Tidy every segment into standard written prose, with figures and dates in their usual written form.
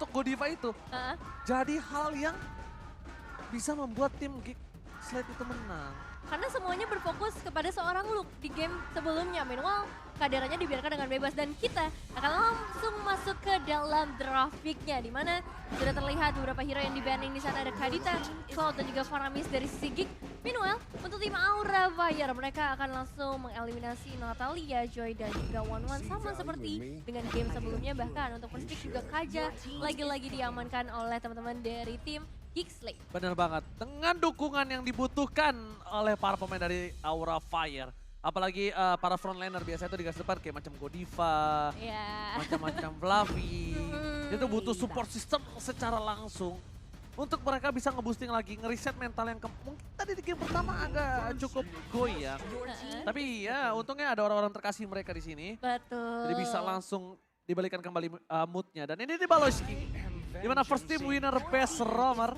untuk Godiva itu jadi hal yang bisa membuat tim Geek Slate itu menang. Karena semuanya berfokus kepada seorang Luke di game sebelumnya. Meanwhile, kaderannya dibiarkan dengan bebas dan kita akan langsung masuk ke dalam draft pick-nya. Di mana sudah terlihat beberapa hero yang di-banning di sana. Ada Kadita, Cloud dan juga Faramis dari sisi Geek. Meanwhile, untuk tim Aura Fire mereka akan langsung mengeliminasi Natalia, Joy dan juga One sama seperti dengan game sebelumnya. Bahkan untuk first pick juga Kaja lagi-lagi diamankan oleh teman-teman dari tim Geek Slate. Benar banget, dengan dukungan yang dibutuhkan oleh para pemain dari Aura Fire. Apalagi para frontliner biasanya itu di garis depan kayak macam Godiva, macam-macam Fluffy. Itu butuh support system secara langsung. Untuk mereka bisa ngeboosting lagi, ngeriset mental yang mungkin tadi di game pertama agak cukup goyang. Tapi ya untungnya ada orang-orang terkasih mereka di sini. Betul. Jadi bisa langsung dibalikan kembali moodnya. Dan ini di Baloski. Dimana first team winner best roamer.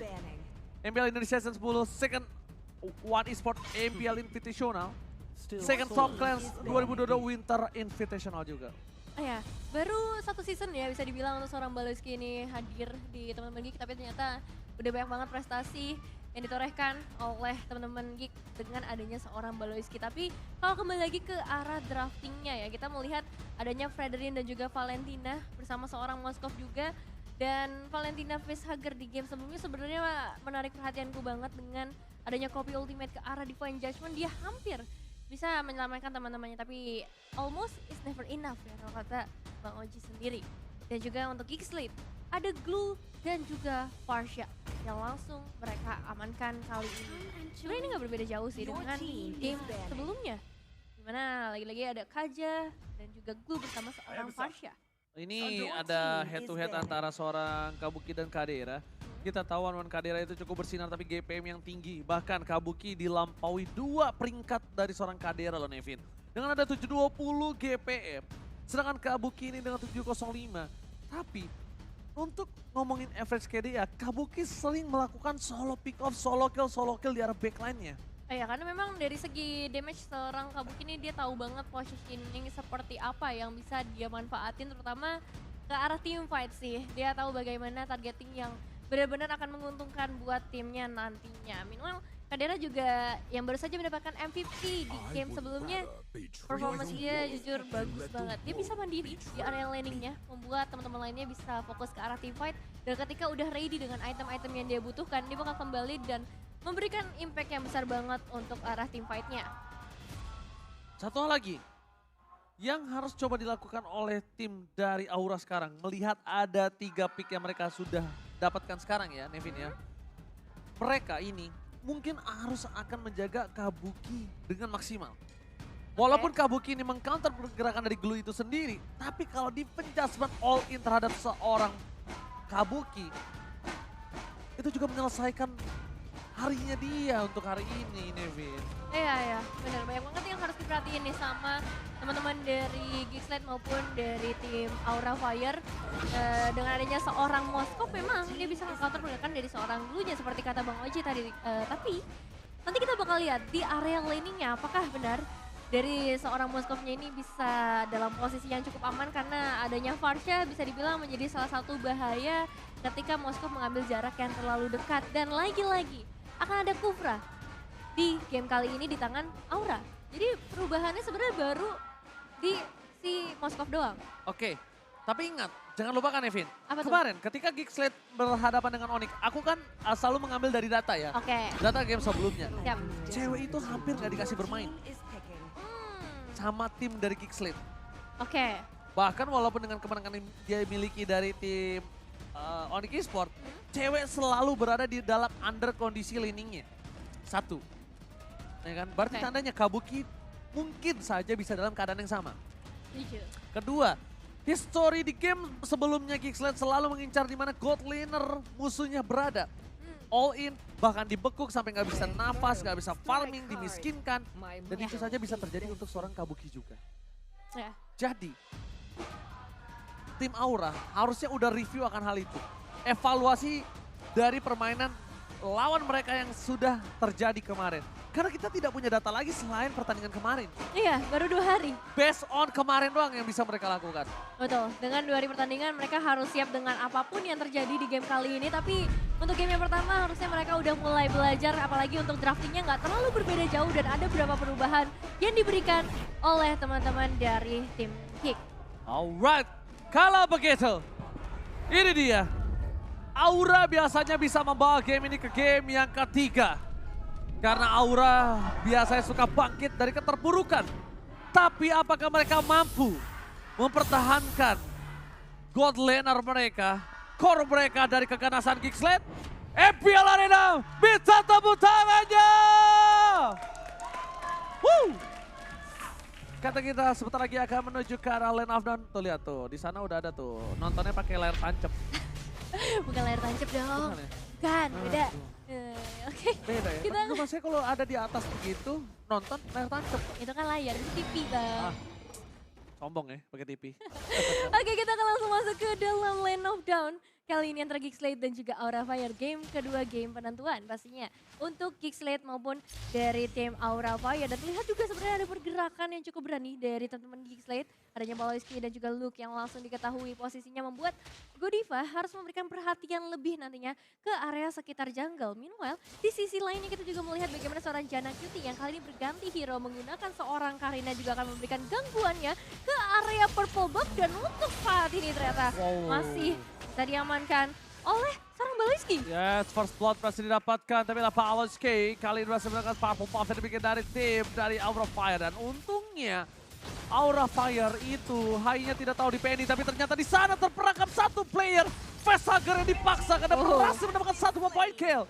MPL Indonesia Season 10, second One Esport MPL Invitational. Second Top Clans 2022 Winter Invitational juga. Ya, baru satu season ya bisa dibilang untuk seorang Baloski ini hadir di teman-teman Geek. Tapi ternyata udah banyak banget prestasi yang ditorehkan oleh teman-teman Geek dengan adanya seorang Baloski. Tapi kalau kembali lagi ke arah draftingnya ya, kita melihat adanya Frederin dan juga Valentina bersama seorang Moskov juga. Dan Valentina Facehugger di game sebelumnya sebenarnya menarik perhatianku banget dengan adanya copy ultimate ke arah Divine Judgment. Dia hampir bisa menyelamatkan teman-temannya, tapi almost is never enough ya kalau kata Bang Oji sendiri. Dan juga untuk Geek Slate, ada Glue dan juga Farsha yang langsung mereka amankan kali ini. Sebenarnya ini gak berbeda jauh sih dengan game sebelumnya. Dimana lagi-lagi ada Kaja dan juga Glue bersama seorang Farsha. Ini ada head to head antara seorang Kabuki dan Kadera. Kita tahu One Kadera itu cukup bersinar tapi GPM yang tinggi. Bahkan Kabuki dilampaui 2 peringkat dari seorang Kadera loh Nevin. Dengan ada 720 GPM. Sedangkan Kabuki ini dengan 705. Tapi untuk ngomongin average KD ya, Kabuki sering melakukan solo pick off, solo kill di arah backline-nya. Ya karena memang dari segi damage seorang Kabuki ini dia tahu banget positioning seperti apa yang bisa dia manfaatin terutama ke arah team fight sih. Dia tahu bagaimana targeting yang benar-benar akan menguntungkan buat timnya nantinya. Meanwhile Kadera juga yang baru saja mendapatkan MVP di game sebelumnya. Performance dia jujur bagus banget. Dia bisa mandiri di area laningnya, membuat teman-teman lainnya bisa fokus ke arah team fight. Dan ketika udah ready dengan item-item yang dia butuhkan, dia bakal kembali dan memberikan impact yang besar banget untuk arah team fight-nya. Satu hal lagi yang harus coba dilakukan oleh tim dari Aura sekarang. Melihat ada 3 pick yang mereka sudah dapatkan sekarang ya Nevin ya. Mereka ini mungkin harus akan menjaga Kabuki dengan maksimal. Walaupun Kabuki ini mengcounter pergerakan dari Glue itu sendiri. Tapi kalau di adjustment all in terhadap seorang Kabuki. Itu juga menyelesaikan harinya dia untuk hari ini, Nevin. Iya, benar. Banyak banget yang harus diperhatiin nih sama teman-teman dari Geek Slate maupun dari tim Aura Fire. Dengan adanya seorang Moskov memang dia bisa nge-counter pergerakan dari seorang Glue-nya seperti kata Bang Oji tadi. Tapi nanti kita bakal lihat di area laning-nya apakah benar dari seorang Moskovnya ini bisa dalam posisi yang cukup aman karena adanya Farsha bisa dibilang menjadi salah satu bahaya ketika Moskov mengambil jarak yang terlalu dekat. Dan lagi-lagi akan ada Kufra di game kali ini di tangan Aura. Jadi perubahannya sebenarnya baru di si Moskov doang. Oke, tapi ingat, jangan lupakan Nevin. Apa tuh? Kemarin ketika Geek Slate berhadapan dengan Onyx, aku kan selalu mengambil dari data ya. Oke. Data game sebelumnya. Siap. Cewek itu hampir gak dikasih bermain sama tim dari Geek Slate. Oke. Bahkan walaupun dengan kemenangan yang dia miliki dari tim Onyx Esport, cewek selalu berada di dalam under kondisi laningnya. 1. Ya kan? Berarti tandanya Kabuki mungkin saja bisa dalam keadaan yang sama. Kedua, history di game sebelumnya Geek Slate selalu mengincar di mana God Laner musuhnya berada. All in, bahkan dibekuk sampai nggak bisa nafas, nggak bisa farming, dimiskinkan. Dan itu saja bisa terjadi untuk seorang Kabuki juga. Jadi, tim Aura harusnya udah review akan hal itu. Evaluasi dari permainan lawan mereka yang sudah terjadi kemarin. Karena kita tidak punya data lagi selain pertandingan kemarin. Iya, baru 2 hari. Based on kemarin doang yang bisa mereka lakukan. Betul, dengan 2 hari pertandingan mereka harus siap dengan apapun yang terjadi di game kali ini. Tapi untuk game yang pertama harusnya mereka udah mulai belajar, apalagi untuk draftingnya nggak terlalu berbeda jauh dan ada beberapa perubahan yang diberikan oleh teman-teman dari tim Kick. Alright, kalau begitu, ini dia. Aura biasanya bisa membawa game ini ke game yang ketiga. Karena Aura biasanya suka bangkit dari keterpurukan. Tapi apakah mereka mampu mempertahankan God Laner mereka, core mereka dari keganasan Geekslate? MPL Arena bisa tepuk tangannya! Woo! Kata kita sebentar lagi akan menuju ke arah Lane of Dawn. Tuh lihat tuh, di sana udah ada tuh. Nontonnya pakai layar tancap. Bukan layar tancap dong. Bukan ya? Bukan, beda. Aduh. Oke, Beda ya? kita Tapi maksudnya kalau ada di atas begitu, nonton layar tancap. itu kan layar, itu TV bang. Ah, sombong ya, pakai TV. Oke, kita akan langsung masuk ke dalam Lane of Dawn. Kali ini antara Geekslate dan juga Aura Fire, game kedua game penentuan pastinya. Untuk Geekslate maupun dari tim Aura Fire. Dan terlihat juga sebenarnya ada pergerakan yang cukup berani dari teman-teman Geekslate. Adanya Balowski dan juga Luke yang langsung diketahui posisinya membuat Godiva harus memberikan perhatian lebih nantinya ke area sekitar jungle. Meanwhile, di sisi lainnya kita juga melihat bagaimana seorang Janna Cutie yang kali ini berganti hero menggunakan seorang Karina juga akan memberikan gangguannya ke area purple buff. Dan untuk saat ini ternyata masih bisa diamankan oleh seorang Balowski. Yes, first blood masih didapatkan, tapi lah Balowski kali ini berhasil mendapatkan purple buff yang dibikin dari tim dari Aura Fire. Dan untungnya Aura Fire itu hanya tidak tahu di PNI, tapi ternyata di sana terperangkap satu player. Facehugger yang dipaksa karena berhasil mendapatkan satu point kill.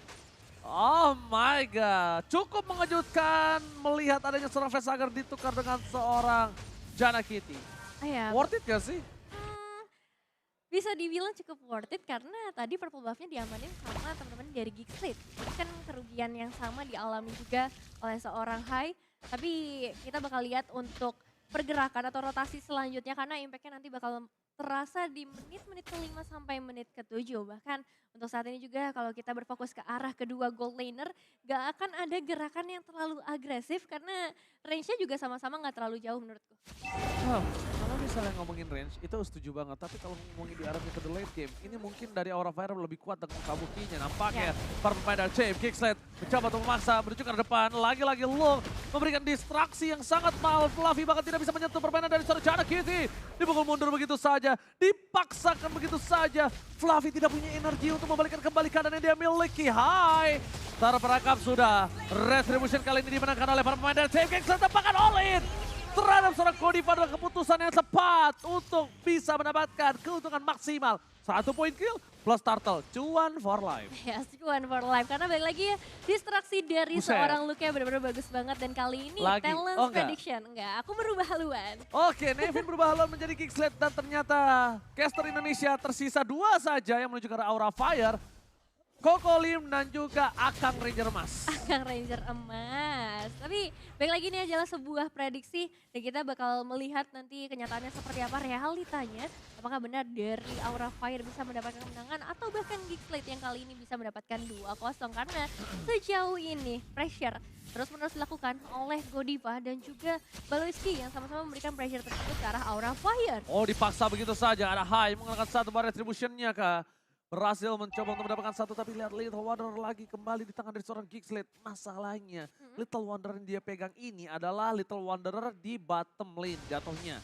Oh my god, cukup mengejutkan melihat adanya seorang Facehugger ditukar dengan seorang Janna Cutie. Ya, Worth it gak sih? bisa dibilang cukup worth it karena tadi purple buff-nya diamanin sama teman-teman dari Geekslate. Ini kan kerugian yang sama dialami juga oleh seorang Hai. Tapi kita bakal lihat untuk pergerakan atau rotasi selanjutnya karena impact-nya nanti bakal terasa di menit-menit ke-5 sampai menit ke-7. Bahkan untuk saat ini juga kalau kita berfokus ke arah kedua gold laner, gak akan ada gerakan yang terlalu agresif karena range-nya juga sama-sama gak terlalu jauh menurutku. Kalau misalnya ngomongin range, itu setuju banget. Tapi kalau ngomongin di arahnya ke the late game, ini mungkin dari Aura Fire lebih kuat dengan kabukinya. Nampaknya para pemain dari tim Geekslate mencoba untuk memaksa menuju ke depan. Lagi-lagi Luke memberikan distraksi yang sangat mahal. Fluffy bahkan tidak bisa menyentuh permainan dari seorang Janna Cutie. Dipukul mundur begitu saja, dipaksakan begitu saja. Fluffy tidak punya energi untuk membalikkan kembali keadaan yang dia miliki. Hai, terperangkap sudah. Retribution kali ini dimenangkan oleh para pemain dari tim Geekslate. Tepakan all in terhadap seorang Godiva adalah keputusan yang tepat untuk bisa mendapatkan keuntungan maksimal. 1 point kill plus turtle, cuan for life. Yes, cuan for life. Karena balik lagi ya, distraksi dari seorang Luke yang benar-benar bagus banget. Dan kali ini talent prediction. Enggak, aku berubah haluan. Oke, Nevin berubah haluan menjadi Geekslate dan ternyata caster Indonesia tersisa 2 saja yang menuju ke arah Aura Fire. Koko Lim dan juga Akang Ranger Emas. Akang Ranger Emas. Tapi baik lagi ini adalah sebuah prediksi dan kita bakal melihat nanti kenyataannya seperti apa realitanya. Apakah benar dari Aura Fire bisa mendapatkan kemenangan atau bahkan Geekslate yang kali ini bisa mendapatkan 2-0. Karena sejauh ini pressure terus-menerus dilakukan oleh Godiva dan juga Balowski yang sama-sama memberikan pressure tersebut ke arah Aura Fire. Oh, dipaksa begitu saja. Ada Hai menggunakan satu bar retribution-nya kah? Berhasil mencoba untuk mendapatkan satu, tapi lihat Little Wanderer lagi kembali di tangan dari seorang Geekslate. Masalahnya, Little Wanderer yang dia pegang ini adalah Little Wanderer di bottom lane jatuhnya.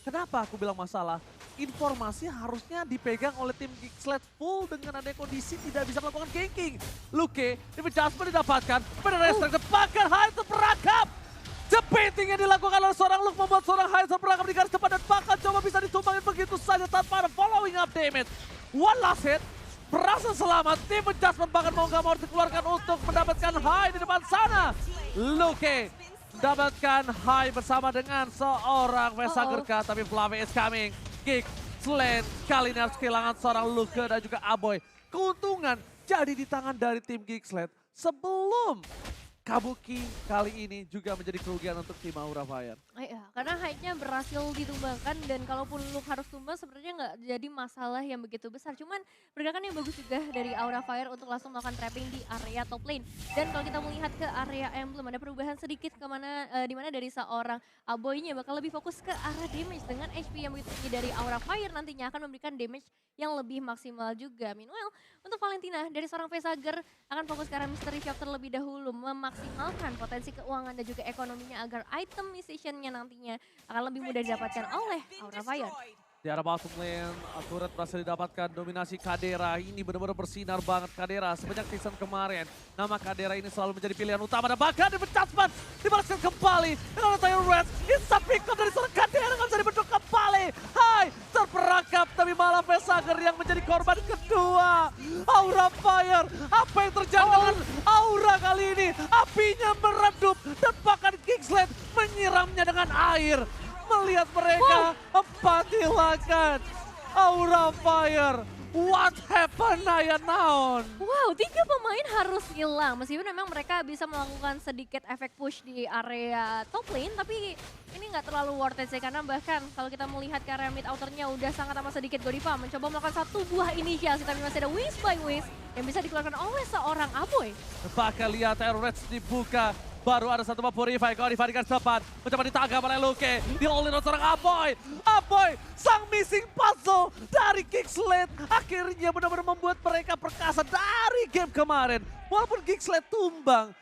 Kenapa aku bilang masalah? Informasi harusnya dipegang oleh tim Geekslate full dengan adanya kondisi tidak bisa melakukan ganking. Luke, Divine Jasper didapatkan, pada restrek tepakan, Hai terperangkap. Jepiting yang dilakukan oleh seorang Luke membuat seorang Hai terperangkap di garis depan dan bahkan coba bisa ditumbangin begitu saja tanpa ada following up damage. One last hit. Berhasil selamat, tim adjustment bahkan mau gak mau dikeluarkan untuk mendapatkan Hai di depan sana. Luke mendapatkan Hai bersama dengan seorang Facehugger kah, tapi Fluffy is coming. Geekslate kali ini harus kehilangan seorang Luke dan juga Aboy. Keuntungan jadi di tangan dari tim Geekslate sebelum Kabuki kali ini juga menjadi kerugian untuk tim Aura Fire. Iya, karena hide-nya berhasil ditumbangkan dan kalaupun Luke harus tumbang sebenarnya nggak jadi masalah yang begitu besar. Cuman pergerakan yang bagus juga dari Aura Fire untuk langsung melakukan trapping di area top lane. Dan kalau kita melihat ke area emblem ada perubahan sedikit kemana, dimana dari seorang Aboy-nya bakal lebih fokus ke arah damage dengan HP yang begitu tinggi dari Aura Fire nantinya akan memberikan damage yang lebih maksimal juga. Meanwhile, untuk Valentina dari seorang Facehager akan fokus ke arah Mystery Shop terlebih dahulu, memaksimalkan potensi keuangan dan juga ekonominya agar item musician-nya nantinya akan lebih mudah didapatkan oleh Aura Fire. Di arah bottom lane, turret berhasil didapatkan dominasi Kadera. Ini benar-benar bersinar banget Kadera semenjak season kemarin. Nama Kadera ini selalu menjadi pilihan utama dan bahkan di pencatsman dibalaskan kembali. Dengan Tyre Reds, it's a pick up dari seorang Kadera nggak bisa dibentuk kembali. Hai, terperangkap tapi malah Facehager yang menjadi korban kedua. Aura Fire, apa yang terjadi dengan Aura kali ini? Apinya meredup dan bahkan Kingsland menyiramnya dengan air. Melihat mereka empatilakan Aura Fire. What happened Naya Naon? Wow, 3 pemain harus hilang. Meskipun memang mereka bisa melakukan sedikit efek push di area top lane. Tapi ini nggak terlalu worth it sih. Karena bahkan kalau kita melihat ke area mid outernya udah sangat amat sedikit. Godiva mencoba melakukan satu buah inisiasi. Tapi masih ada Wiz by Wiz yang bisa dikeluarkan oleh seorang Aboy. Bahkan lihat Tyre Reds dibuka. Baru ada satu Purify, Godiva di garis depan. Mencoba ditangkap oleh Luke. Di-all-in oleh seorang Aboy. Aboy, sang missing puzzle dari Kingsland. Akhirnya benar-benar membuat mereka perkasa dari game kemarin. Walaupun Kingsland tumbang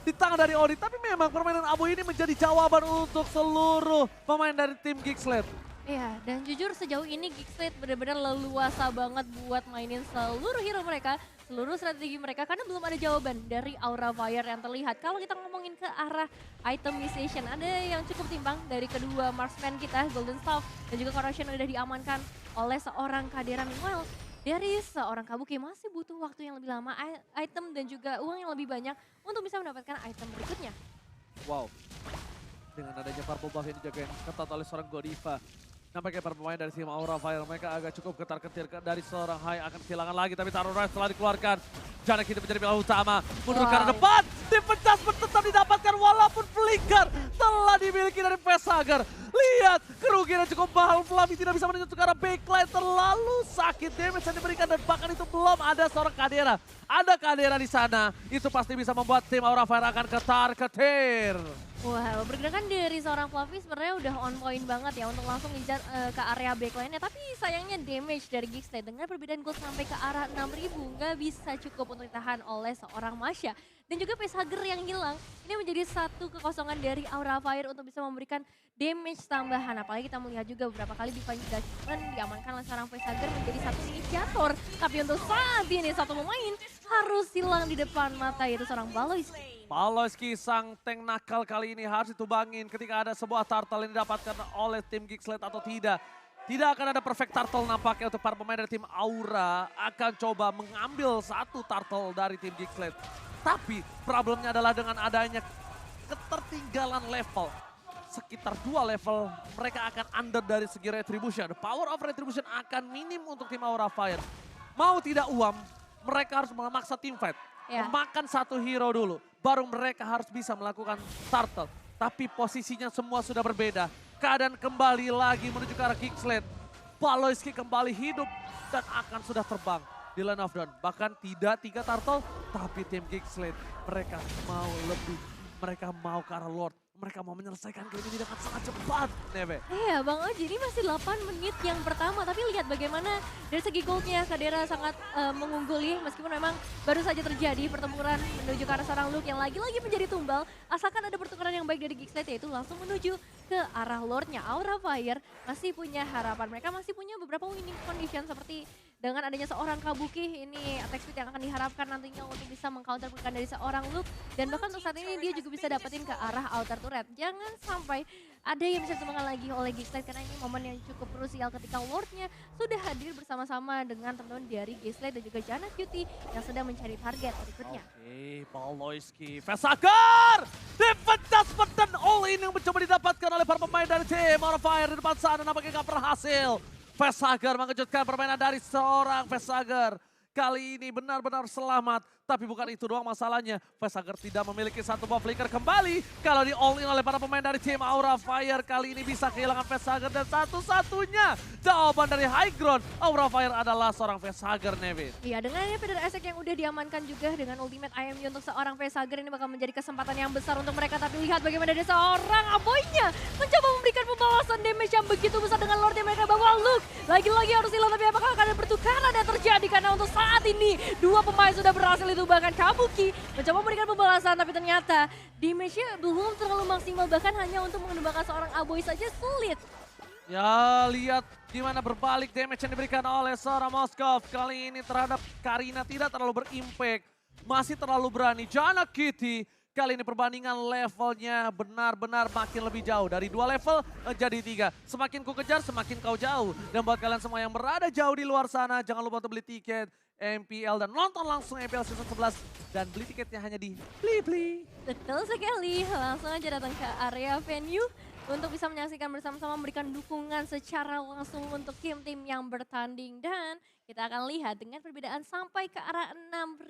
di tangan dari Odi. Tapi memang permainan Aboy ini menjadi jawaban untuk seluruh pemain dari tim Kingsland. Iya, dan jujur sejauh ini Geekslate benar-benar leluasa banget buat mainin seluruh hero mereka, seluruh strategi mereka, karena belum ada jawaban dari Aura Fire yang terlihat. Kalau kita ngomongin ke arah itemization, ada yang cukup timbang dari kedua marksman kita, Golden Staff dan juga Corrosion udah diamankan oleh seorang Kadera. Meanwhile, dari seorang Kabuki masih butuh waktu yang lebih lama, item dan juga uang yang lebih banyak untuk bisa mendapatkan item berikutnya. Wow, dengan adanya purple buff yang dijagain ketat oleh seorang Godiva. Nampaknya para pemain dari tim Aura Fire mereka agak cukup ketar-ketir dari seorang Hai akan kehilangan lagi. Tapi Tyre Reds telah dikeluarkan. Janek ini menjadi pilihan utama. Mundur ke arah depan. Dipecah tetap didapatkan walaupun flicker telah dimiliki dari Facehager. Lihat kerugian yang cukup mahal. Flavi tidak bisa menuju ke arah backline. Terlalu sakit damage yang diberikan dan bahkan itu belum ada seorang Kadera. Ada Kadera di sana. Itu pasti bisa membuat tim Aura Fire akan ketar-ketir. Wow, pergerakan dari seorang Fluffy sebenarnya udah on point banget ya untuk langsung ngejar ke area backline-nya. Tapi sayangnya damage dari Geekslate dengan perbedaan gold sampai ke arah 6.000 nggak bisa cukup untuk ditahan oleh seorang Masya. Dan juga Facehager yang hilang, ini menjadi satu kekosongan dari Aura Fire untuk bisa memberikan damage tambahan. Apalagi kita melihat juga beberapa kali Divine Judgment diamankan oleh seorang Facehager menjadi satu inisiator. Tapi untuk saat ini satu pemain harus hilang di depan mata, yaitu seorang Baloyski. Baloyski sang tank nakal kali ini harus ditubangin ketika ada sebuah turtle yang didapatkan oleh tim Geekslate atau tidak. Tidak akan ada perfect turtle nampaknya untuk para pemain dari tim Aura akan coba mengambil satu turtle dari tim Geekslate. Tapi problemnya adalah dengan adanya ketertinggalan level. Sekitar 2 level mereka akan under dari segi retribution. The power of retribution akan minim untuk tim Aura Fire. Mau tidak uam, mereka harus memaksa team fight. Memakan satu hero dulu, baru mereka harus bisa melakukan turtle. Tapi posisinya semua sudah berbeda. Keadaan kembali lagi menuju ke arah Kingsland. Baloyski kembali hidup dan akan sudah terbang di lane of dawn. Bahkan tidak 3 turtle, tapi tim Kingsland mereka mau lebih. Mereka mau ke arah Lord. Mereka mau menyelesaikan game ini dengan sangat cepat, Neve. Iya, Bang Oji, ini masih 8 menit yang pertama. Tapi lihat bagaimana dari segi goldnya Kadera sangat mengungguli. Meskipun memang baru saja terjadi pertempuran menuju ke arah seorang Luke yang lagi-lagi menjadi tumbal. Asalkan ada pertukaran yang baik dari Geekslate, yaitu langsung menuju ke arah Lordnya. Aura Fire masih punya harapan. Mereka masih punya beberapa winning condition seperti dengan adanya seorang Kabuki, ini attack speed yang akan diharapkan nantinya untuk bisa mengcounter pergerakan dari seorang Luke. Dan bahkan untuk saat ini dia juga bisa dapetin ke arah outer turret. Jangan sampai ada yang bisa ditemukan lagi oleh Geekslate karena ini momen yang cukup krusial ketika Lordnya sudah hadir bersama-sama dengan teman-teman dari Geekslate dan juga Jana Cutie yang sedang mencari target berikutnya. Oke, Baloyski, Facehager! Dipecah dan all-in yang mencoba didapatkan oleh para pemain dari tim Aura Fire di depan sana nampaknya gak berhasil. Facehager mengejutkan permainan dari seorang Facehager. kali ini benar-benar selamat. Tapi bukan itu doang masalahnya. Facehugger tidak memiliki satu buff flicker kembali. Kalau di all in oleh para pemain dari tim Aura Fire, kali ini bisa kehilangan Facehugger. Dan satu-satunya jawaban dari high ground, Aura Fire adalah seorang Facehugger, Nevin. Iya, dengan Feather Attack yang udah diamankan juga dengan ultimate IMU untuk seorang Facehugger, ini bakal menjadi kesempatan yang besar untuk mereka. Tapi lihat bagaimana dari seorang Aboynya mencoba memberikan pembalasan damage yang begitu besar dengan Lord yang mereka bawa. Look, lagi-lagi harus hilang, tapi apakah akan ada pertukaran yang terjadi? Karena untuk saat ini, dua pemain sudah berhasil, itu bahkan Kabuki mencoba memberikan pembalasan, tapi ternyata damage-nya belum terlalu maksimal, bahkan hanya untuk menembakkan seorang Aboy saja sulit. Ya, lihat gimana berbalik damage yang diberikan oleh seorang Moskov. Kali ini terhadap Karina tidak terlalu berimpact. Masih terlalu berani. Jana Kitty, kali ini perbandingan levelnya benar-benar makin lebih jauh. Dari 2 level menjadi 3. Semakin ku kejar, semakin kau jauh. Dan buat kalian semua yang berada jauh di luar sana, jangan lupa untuk beli tiket MPL dan nonton langsung MPL Season 11. Dan beli tiketnya hanya di Blibli. Betul sekali, langsung aja datang ke area venue untuk bisa menyaksikan bersama-sama, memberikan dukungan secara langsung untuk tim-tim yang bertanding. Dan kita akan lihat dengan perbedaan sampai ke arah 6.000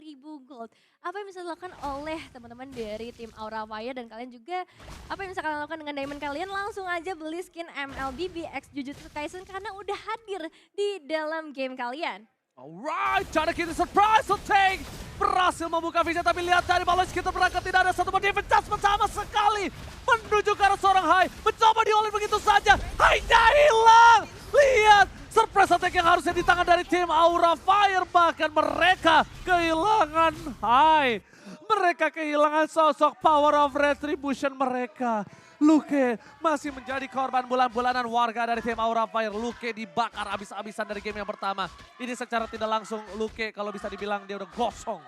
gold. Apa yang bisa dilakukan oleh teman-teman dari tim Aura Fire, dan kalian juga apa yang bisa kalian lakukan dengan diamond kalian, langsung aja beli skin MLBB X Jujutsu Kaisen karena udah hadir di dalam game kalian. Alright, Jana Kitty surprise attack. Berhasil membuka vision, tapi lihat dari Baloi kita berangkat tidak ada satu defense adjustment sama sekali. Menuju ke arah seorang Hai, mencoba di-all-in begitu saja. Hai-nya hilang. Lihat, surprise attack yang harusnya di tangan dari tim Aura Fire. Bahkan mereka kehilangan Hai. Mereka kehilangan sosok power of retribution mereka. Luke masih menjadi korban bulan-bulanan warga dari tim Aura Fire. Luke dibakar abis-abisan dari game yang pertama. Ini secara tidak langsung Luke kalau bisa dibilang dia udah gosong.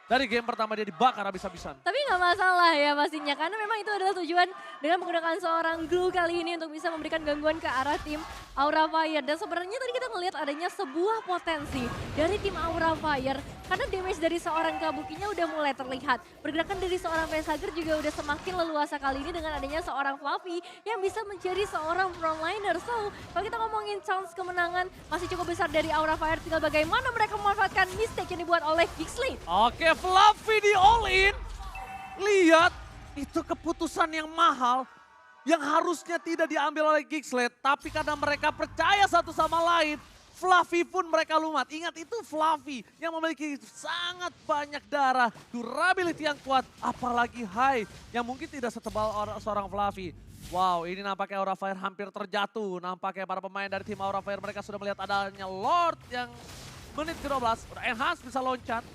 Dari game pertama dia dibakar habis-habisan. Tapi nggak masalah ya pastinya, karena memang itu adalah tujuan dengan menggunakan seorang glue kali ini untuk bisa memberikan gangguan ke arah tim Aura Fire. Dan sebenarnya tadi kita melihat adanya sebuah potensi dari tim Aura Fire, karena damage dari seorang Kabukinya udah mulai terlihat. Pergerakan dari seorang Facehugger juga udah semakin leluasa kali ini dengan adanya seorang Fluffy yang bisa menjadi seorang frontliner. So, kalau kita ngomongin chance kemenangan masih cukup besar dari Aura Fire, tinggal bagaimana mereka memanfaatkan mistake yang dibuat oleh Geekslate. Oke, Fluffy di all-in. Lihat, itu keputusan yang mahal yang harusnya tidak diambil oleh Geekslate, tapi karena mereka percaya satu sama lain, Fluffy pun mereka lumat. Ingat, itu Fluffy yang memiliki sangat banyak darah, durability yang kuat, apalagi Hai yang mungkin tidak setebal seorang Fluffy. Wow, ini nampaknya Aura Fire hampir terjatuh. Nampaknya para pemain dari tim Aura Fire mereka sudah melihat adanya Lord yang menit ke-12 udah enhance, bisa loncat.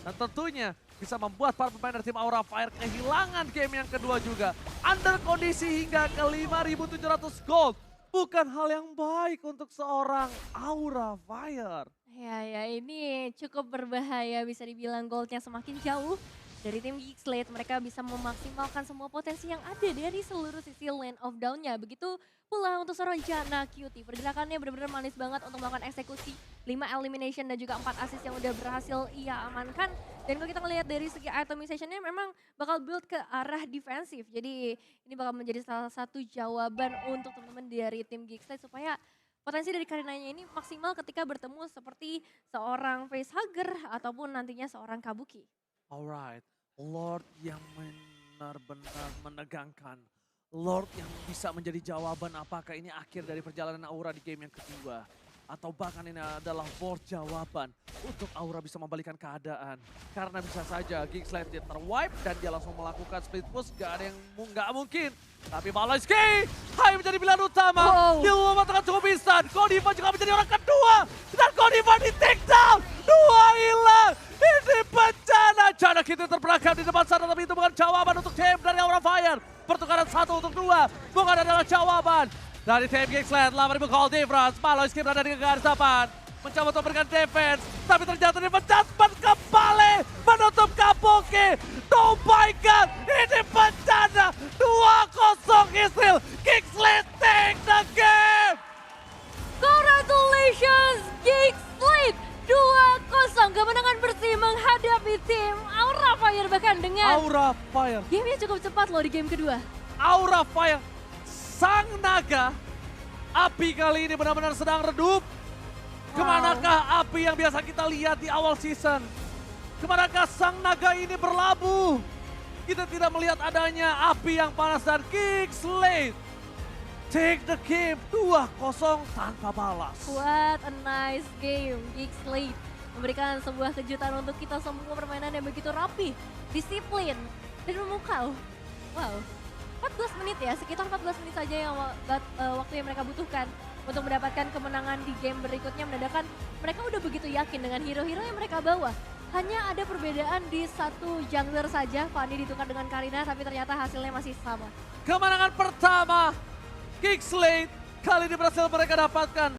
Dan tentunya bisa membuat para pemain dari tim Aura Fire kehilangan game yang kedua juga. Under kondisi hingga ke 5.700 gold. Bukan hal yang baik untuk seorang Aura Fire. Ya ini cukup berbahaya, bisa dibilang goldnya semakin jauh. Dari tim Geekslate mereka bisa memaksimalkan semua potensi yang ada dari seluruh sisi lane of down-nya. Begitu pula untuk seorang Jana Cutie, pergerakannya benar-benar manis banget untuk melakukan eksekusi. 5 elimination dan juga 4 assist yang udah berhasil ia amankan. Dan kalau kita ngelihat dari segi itemization-nya memang bakal build ke arah defensif. Jadi ini bakal menjadi salah satu jawaban untuk teman-teman dari tim Geekslate supaya potensi dari Karinanya ini maksimal ketika bertemu seperti seorang Facehugger ataupun nantinya seorang Kabuki. Alright, Lord yang benar-benar menegangkan. Lord yang bisa menjadi jawaban apakah ini akhir dari perjalanan Aura di game yang kedua. Atau bahkan ini adalah board jawaban untuk Aura bisa membalikan keadaan. Karena bisa saja Geekslate dia terwipe dan dia langsung melakukan split push. Gak ada yang nggak mungkin. Tapi Baloi Hai menjadi pilihan utama. Dia mematahkan cukup instan. Godiva juga menjadi orang kedua. Dan Godiva di take down. 2 hilang. Ini bencana. Jana Kitty terperangkap di depan sana, tapi itu bukan jawaban untuk tim dari Aura Fire. Pertukaran 1 untuk 2. Bukan adalah jawaban. Dari tim Geekslate, 8.000 gold difference. Baloi berada di garis depan. Mencoba untuk memberikan defense. Tapi terjatuh di adjustment kembali. Menutup Kabuki. Oh my god. Ini bencana. 2-0 Israel. Geekslate take the game. Congratulations Geekslate. 2-0 kemenangan bersih menghadapi tim Aura Fire, bahkan dengan Aura Fire. Gamenya cukup cepat loh di game kedua. Aura Fire. Sang naga. Api kali ini benar-benar sedang redup. Kemanakah api yang biasa kita lihat di awal season? Kemanakah sang naga ini berlabuh? Kita tidak melihat adanya api yang panas dan Geek Slate take the game 2-0 tanpa balas. What a nice game, Geek Slate. Memberikan sebuah kejutan untuk kita semua, permainan yang begitu rapi, disiplin, dan memukau. Wow, 14 menit ya, sekitar 14 menit saja yang waktu yang mereka butuhkan untuk mendapatkan kemenangan di game berikutnya. Menandakan mereka udah begitu yakin dengan hero-hero yang mereka bawa. Hanya ada perbedaan di satu jungler saja, Fanny ditukar dengan Karina, tapi ternyata hasilnya masih sama. Kemenangan pertama, Geek Slate kali ini berhasil mereka dapatkan.